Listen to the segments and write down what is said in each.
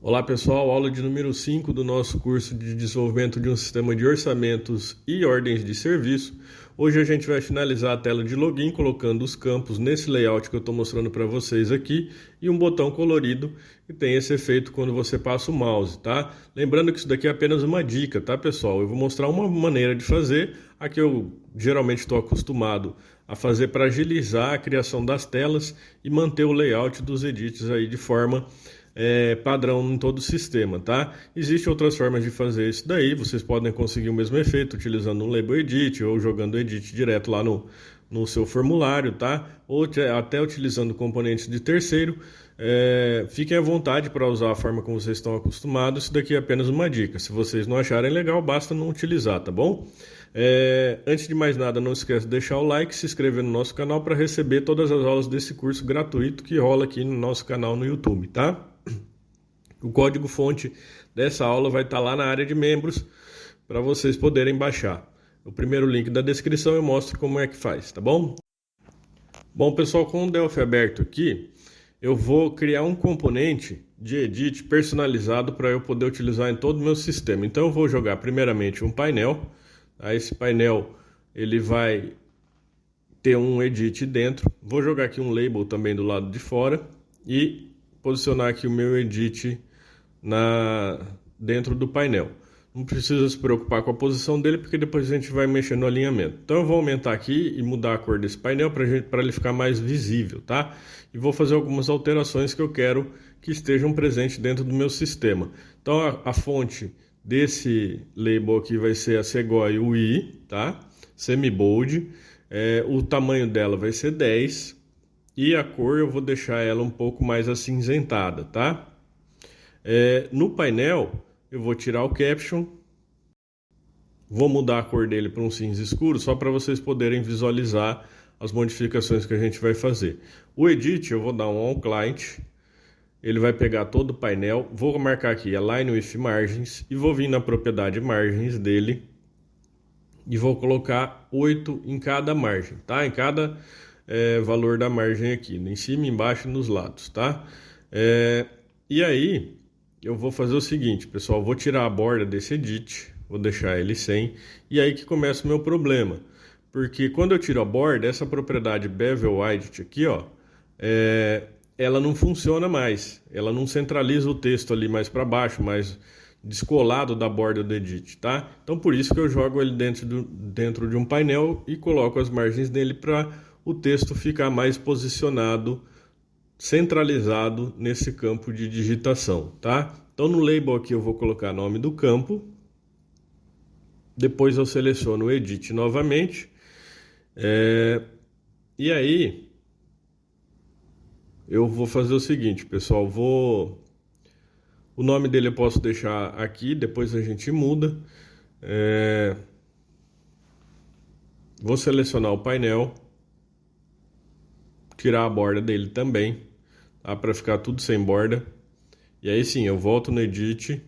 Olá pessoal, aula de número 5 do nosso curso de desenvolvimento de um sistema de orçamentos e ordens de serviço. Hoje a gente vai finalizar a tela de login colocando os campos nesse layout que eu estou mostrando para vocês aqui e um botão colorido que tem esse efeito quando você passa o mouse, tá? Lembrando que isso daqui é apenas uma dica, tá pessoal? Eu vou mostrar uma maneira de fazer, a que eu geralmente estou acostumado a fazer para agilizar a criação das telas e manter o layout dos edits aí de forma padrão em todo o sistema, tá? Existem outras formas de fazer isso daí, vocês podem conseguir o mesmo efeito utilizando um label edit ou jogando o edit direto lá no seu formulário, tá? Ou até utilizando componentes de terceiro. Fiquem à vontade para usar a forma como vocês estão acostumados, isso daqui é apenas uma dica. Se vocês não acharem legal, basta não utilizar, tá bom? Antes de mais nada, não esqueça de deixar o like, se inscrever no nosso canal para receber todas as aulas desse curso gratuito que rola aqui no nosso canal no YouTube, tá? O código-fonte dessa aula vai estar lá na área de membros para vocês poderem baixar. O primeiro link da descrição eu mostro como é que faz, tá bom? Bom, pessoal, com o Delphi aberto aqui, eu vou criar um componente de edit personalizado para eu poder utilizar em todo o meu sistema. Então eu vou jogar primeiramente um painel. Tá? Esse painel ele vai ter um edit dentro. Vou jogar aqui um label também do lado de fora e posicionar aqui o meu edit dentro do painel. Não precisa se preocupar com a posição dele, porque depois a gente vai mexer no alinhamento. Então eu vou aumentar aqui e mudar a cor desse painel para ele ficar mais visível, tá? E vou fazer algumas alterações que eu quero que estejam presentes dentro do meu sistema. Então a fonte desse label aqui vai ser a Segoy UI, tá? Semi-bold. O tamanho dela vai ser 10 e a cor eu vou deixar ela um pouco mais acinzentada, tá? No painel eu vou tirar o caption, vou mudar a cor dele para um cinza escuro só para vocês poderem visualizar as modificações que a gente vai fazer. O edit eu vou dar um on client, ele vai pegar todo o painel, vou marcar aqui align with margins e vou vir na propriedade margens dele e vou colocar 8 em cada margem, tá? Em cada valor da margem aqui, em cima, embaixo e nos lados, tá? E aí eu vou fazer o seguinte, pessoal, vou tirar a borda desse edit, vou deixar ele sem, e aí que começa o meu problema, porque quando eu tiro a borda, essa propriedade bevel edit aqui, ó, ela não funciona mais, ela não centraliza o texto ali mais para baixo, mais descolado da borda do edit, tá? Então por isso que eu jogo ele dentro de um painel e coloco as margens dele para o texto ficar mais posicionado, centralizado nesse campo de digitação, tá? Então no label aqui eu vou colocar nome do campo, depois eu seleciono o edit novamente, e aí eu vou fazer o seguinte, pessoal, o nome dele eu posso deixar aqui, depois a gente muda, vou selecionar o painel, tirar a borda dele também, tá? Para ficar tudo sem borda. E aí sim, eu volto no edit.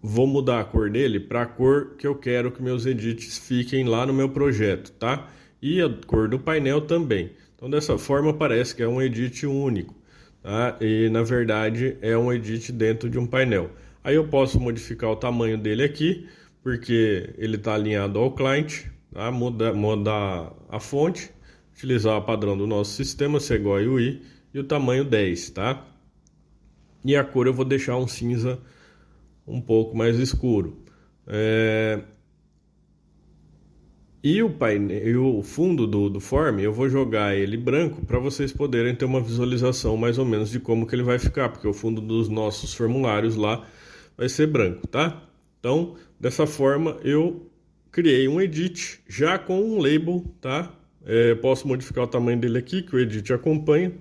Vou mudar a cor dele para a cor que eu quero que meus edits fiquem lá no meu projeto, tá? E a cor do painel também. Então dessa forma parece que é um edit único, tá? E na verdade é um edit dentro de um painel. Aí eu posso modificar o tamanho dele aqui, porque ele está alinhado ao client, tá? Mudar a fonte, utilizar o padrão do nosso sistema, Segoy UI, e o tamanho 10, tá? E a cor eu vou deixar um cinza um pouco mais escuro. E o painel, o fundo do form, eu vou jogar ele branco para vocês poderem ter uma visualização mais ou menos de como que ele vai ficar, porque o fundo dos nossos formulários lá vai ser branco, tá? Então, dessa forma, eu criei um edit já com um label, tá? Posso modificar o tamanho dele aqui, que o edit acompanha.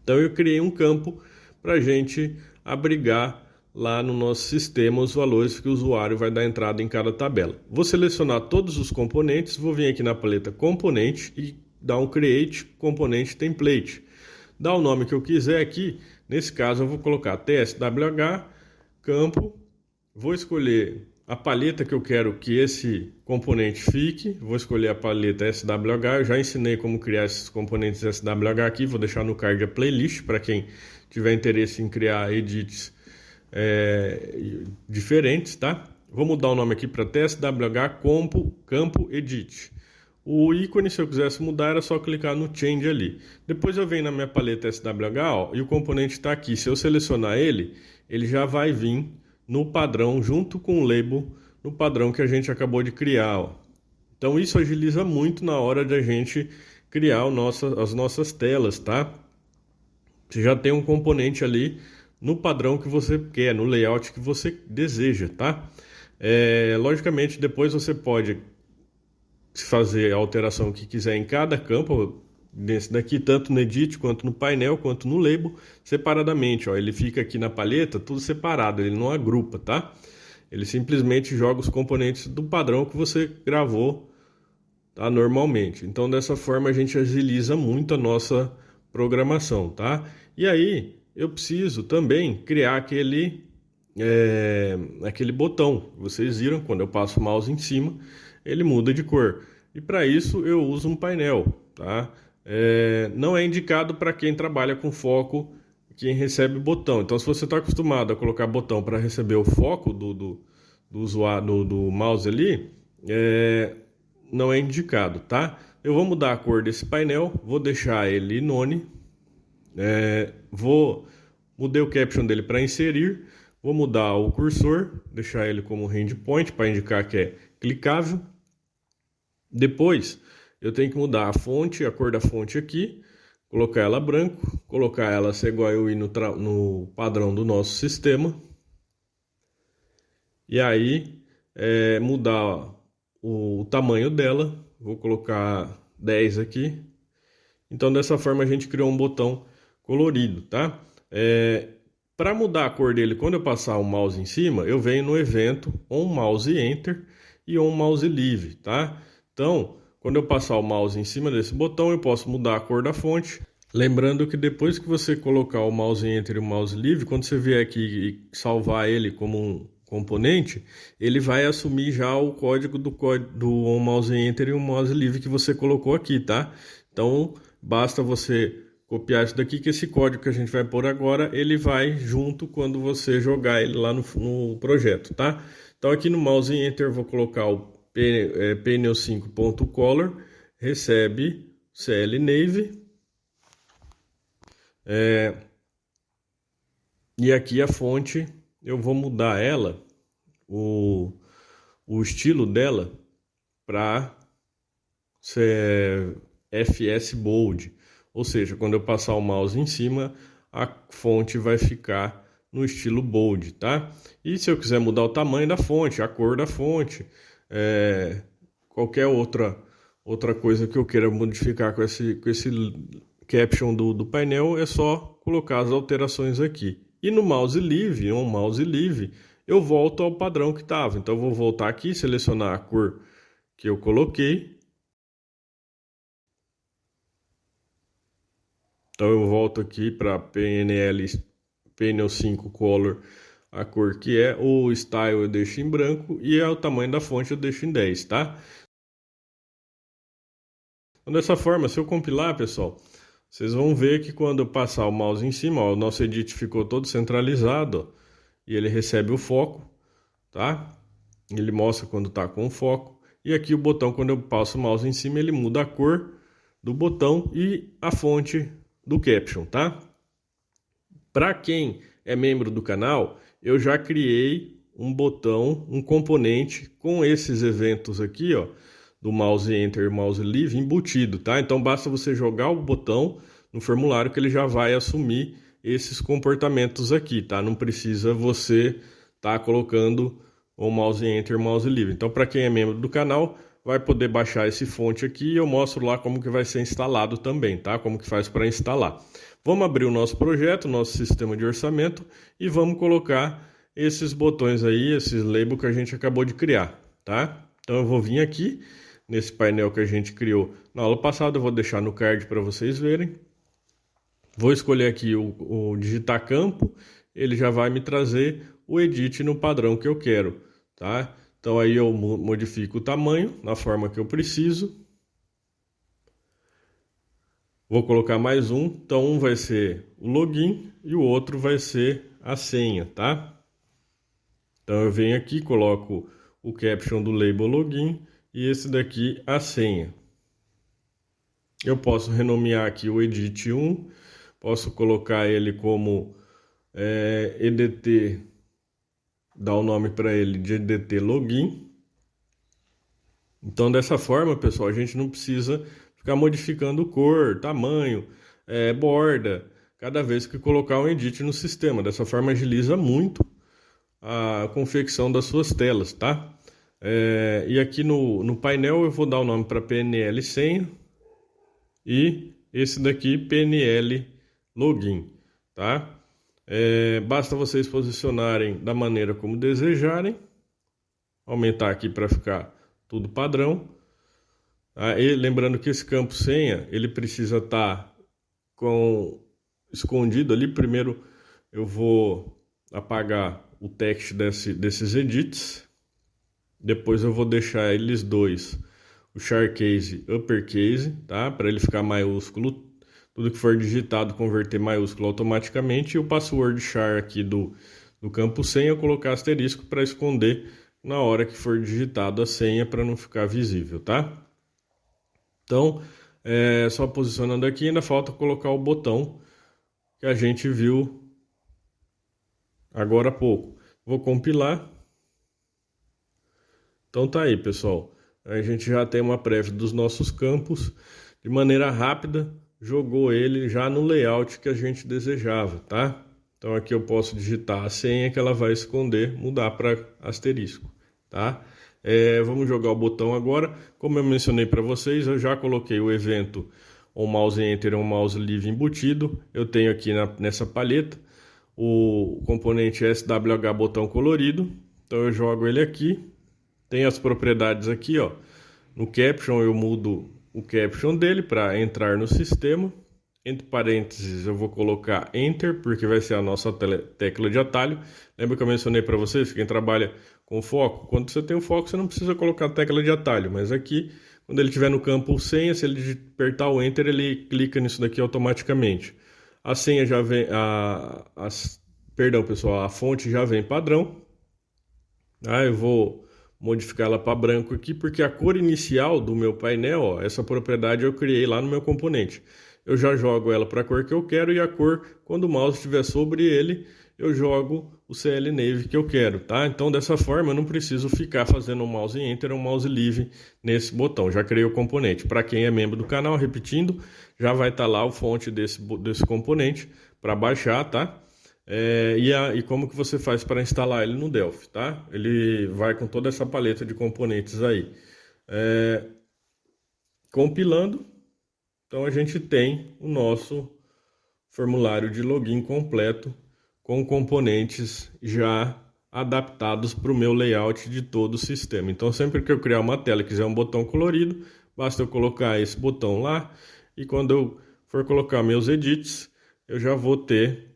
Então eu criei um campo para a gente abrigar lá no nosso sistema os valores que o usuário vai dar entrada em cada tabela. Vou selecionar todos os componentes, vou vir aqui na paleta componente e dar um create componente template. Dá o nome que eu quiser aqui, nesse caso eu vou colocar tswh campo, vou escolher a palheta que eu quero que esse componente fique. Vou escolher a palheta SWH. Eu já ensinei como criar esses componentes SWH aqui. Vou deixar no card a playlist para quem tiver interesse em criar edits diferentes, tá? Vou mudar o nome aqui para TSWH Campo Edit. O ícone, se eu quisesse mudar, era só clicar no Change ali. Depois eu venho na minha paleta SWH, ó, e o componente está aqui. Se eu selecionar ele, ele já vai vir no padrão, junto com o label, no padrão que a gente acabou de criar, ó. Então isso agiliza muito na hora de a gente criar as nossas telas, tá? Você já tem um componente ali no padrão que você quer, no layout que você deseja, tá? Logicamente, depois você pode fazer a alteração que quiser em cada campo, desse daqui, tanto no Edit, quanto no painel, quanto no label, separadamente, ó. Ele fica aqui na palheta, tudo separado, ele não agrupa, tá? Ele simplesmente joga os componentes do padrão que você gravou, tá? Normalmente. Então, dessa forma, a gente agiliza muito a nossa programação, tá? E aí, eu preciso também criar aquele botão. Vocês viram, quando eu passo o mouse em cima, ele muda de cor. E para isso eu uso um painel, tá? Não é indicado para quem trabalha com foco, quem recebe botão. Então, se você está acostumado a colocar botão para receber o foco do usuário do mouse ali, não é indicado, tá? Eu vou mudar a cor desse painel, vou deixar ele none, mudei o caption dele para inserir, vou mudar o cursor, deixar ele como handpoint para indicar que é clicável. Depois eu tenho que mudar a fonte, a cor da fonte aqui, colocar ela branco, colocar ela CGUI no padrão do nosso sistema. E aí mudar o tamanho dela, vou colocar 10 aqui. Então dessa forma a gente criou um botão colorido, tá? Para mudar a cor dele, quando eu passar o mouse em cima, eu venho no evento On Mouse Enter e On Mouse Leave, tá? Então, quando eu passar o mouse em cima desse botão, eu posso mudar a cor da fonte. Lembrando que depois que você colocar o mouse Enter e o mouse Leave, quando você vier aqui e salvar ele como um componente, ele vai assumir já o código do On Mouse Enter e o Mouse Leave que você colocou aqui, tá? Então, basta você copiar isso daqui, que esse código que a gente vai pôr agora, ele vai junto quando você jogar ele lá no projeto, tá? Então aqui no mouse Enter eu vou colocar o pneu5.color, recebe CL Navy, e aqui a fonte eu vou mudar ela, o estilo dela, para ser FS Bold. Ou seja, quando eu passar o mouse em cima, a fonte vai ficar no estilo bold, tá? E se eu quiser mudar o tamanho da fonte, a cor da fonte, qualquer outra coisa que eu queira modificar com esse caption do painel, é só colocar as alterações aqui. E no mouse Leave, eu volto ao padrão que estava. Então eu vou voltar aqui, selecionar a cor que eu coloquei. Então eu volto aqui para Pneu5 Color, a cor que é, o Style eu deixo em branco e o tamanho da fonte eu deixo em 10, tá? Então, dessa forma, se eu compilar, pessoal, vocês vão ver que quando eu passar o mouse em cima, ó, o nosso edit ficou todo centralizado, ó, e ele recebe o foco, tá? Ele mostra quando está com o foco. E aqui o botão, quando eu passo o mouse em cima, ele muda a cor do botão e a fonte do caption, tá? Para quem é membro do canal, eu já criei um botão, um componente com esses eventos aqui, ó, do mouse Enter e mouse Leave embutido, tá? Então basta você jogar o botão no formulário que ele já vai assumir esses comportamentos aqui, tá? Não precisa você tá colocando o mouse Enter e mouse Leave. Então, para quem é membro do canal, vai poder baixar esse fonte aqui e eu mostro lá como que vai ser instalado também, tá? Como que faz para instalar. Vamos abrir o nosso projeto, nosso sistema de orçamento e vamos colocar esses botões aí, esses labels que a gente acabou de criar, tá? Então eu vou vir aqui nesse painel que a gente criou na aula passada, eu vou deixar no card para vocês verem. Vou escolher aqui o digitar campo, ele já vai me trazer o edit no padrão que eu quero. tá? Então aí eu modifico o tamanho na forma que eu preciso. Vou colocar mais um, então um vai ser o login e o outro vai ser a senha, tá? Então eu venho aqui, coloco o caption do label login e esse daqui a senha. Eu posso renomear aqui o edit 1, posso colocar ele como EDT, dar o nome para ele de EDT login. Então dessa forma, pessoal, a gente não precisa ficar modificando cor, tamanho, borda, cada vez que colocar um edit no sistema. Dessa forma agiliza muito a confecção das suas telas, tá? E aqui no painel eu vou dar o nome para PNL senha e esse daqui PNL login, tá? Basta vocês posicionarem da maneira como desejarem, aumentar aqui para ficar tudo padrão. Tá? E lembrando que esse campo senha ele precisa estar escondido ali. Primeiro eu vou apagar o text desses edits. Depois eu vou deixar eles dois, o char case uppercase, tá? Para ele ficar maiúsculo. Tudo que for digitado converter maiúsculo automaticamente. E o password char aqui do campo senha eu colocar asterisco para esconder na hora que for digitado a senha para não ficar visível, tá? Então, só posicionando aqui, ainda falta colocar o botão que a gente viu agora há pouco. Vou compilar. Então tá aí, pessoal. A gente já tem uma prévia dos nossos campos. De maneira rápida, jogou ele já no layout que a gente desejava, tá? Então aqui eu posso digitar a senha que ela vai esconder, mudar para asterisco, tá? Vamos jogar o botão agora. Como eu mencionei para vocês, eu já coloquei o evento on mouse enter, on mouse leave embutido. Eu tenho aqui nessa palheta o componente SWH botão colorido. Então eu jogo ele aqui. Tem as propriedades aqui, ó. No caption eu mudo o caption dele para entrar no sistema. Entre parênteses eu vou colocar Enter, porque vai ser a nossa tecla de atalho. Lembra que eu mencionei para vocês, quem trabalha com foco, quando você tem o foco você não precisa colocar a tecla de atalho, mas aqui, quando ele estiver no campo senha, se ele apertar o Enter, ele clica nisso daqui automaticamente. A senha já vem, perdão pessoal, a fonte já vem padrão. Eu vou modificar ela para branco aqui, porque a cor inicial do meu painel, ó, essa propriedade eu criei lá no meu componente. Eu já jogo ela para a cor que eu quero e a cor, quando o mouse estiver sobre ele, eu jogo o CL Navy que eu quero, tá? Então dessa forma eu não preciso ficar fazendo um mouse enter ou um mouse leave nesse botão. Já criei o componente. Para quem é membro do canal, repetindo, já vai estar lá o fonte desse componente para baixar, tá? E como que você faz para instalar ele no Delphi, tá? Ele vai com toda essa paleta de componentes aí. Compilando, então a gente tem o nosso formulário de login completo com componentes já adaptados para o meu layout de todo o sistema. Então sempre que eu criar uma tela e quiser um botão colorido, basta eu colocar esse botão lá e quando eu for colocar meus edits, eu já vou ter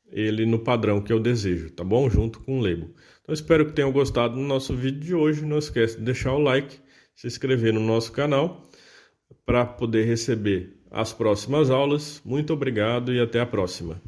ele no padrão que eu desejo, tá bom? Junto com o label. Então espero que tenham gostado do nosso vídeo de hoje. Não esquece de deixar o like, se inscrever no nosso canal para poder receber as próximas aulas. Muito obrigado e até a próxima.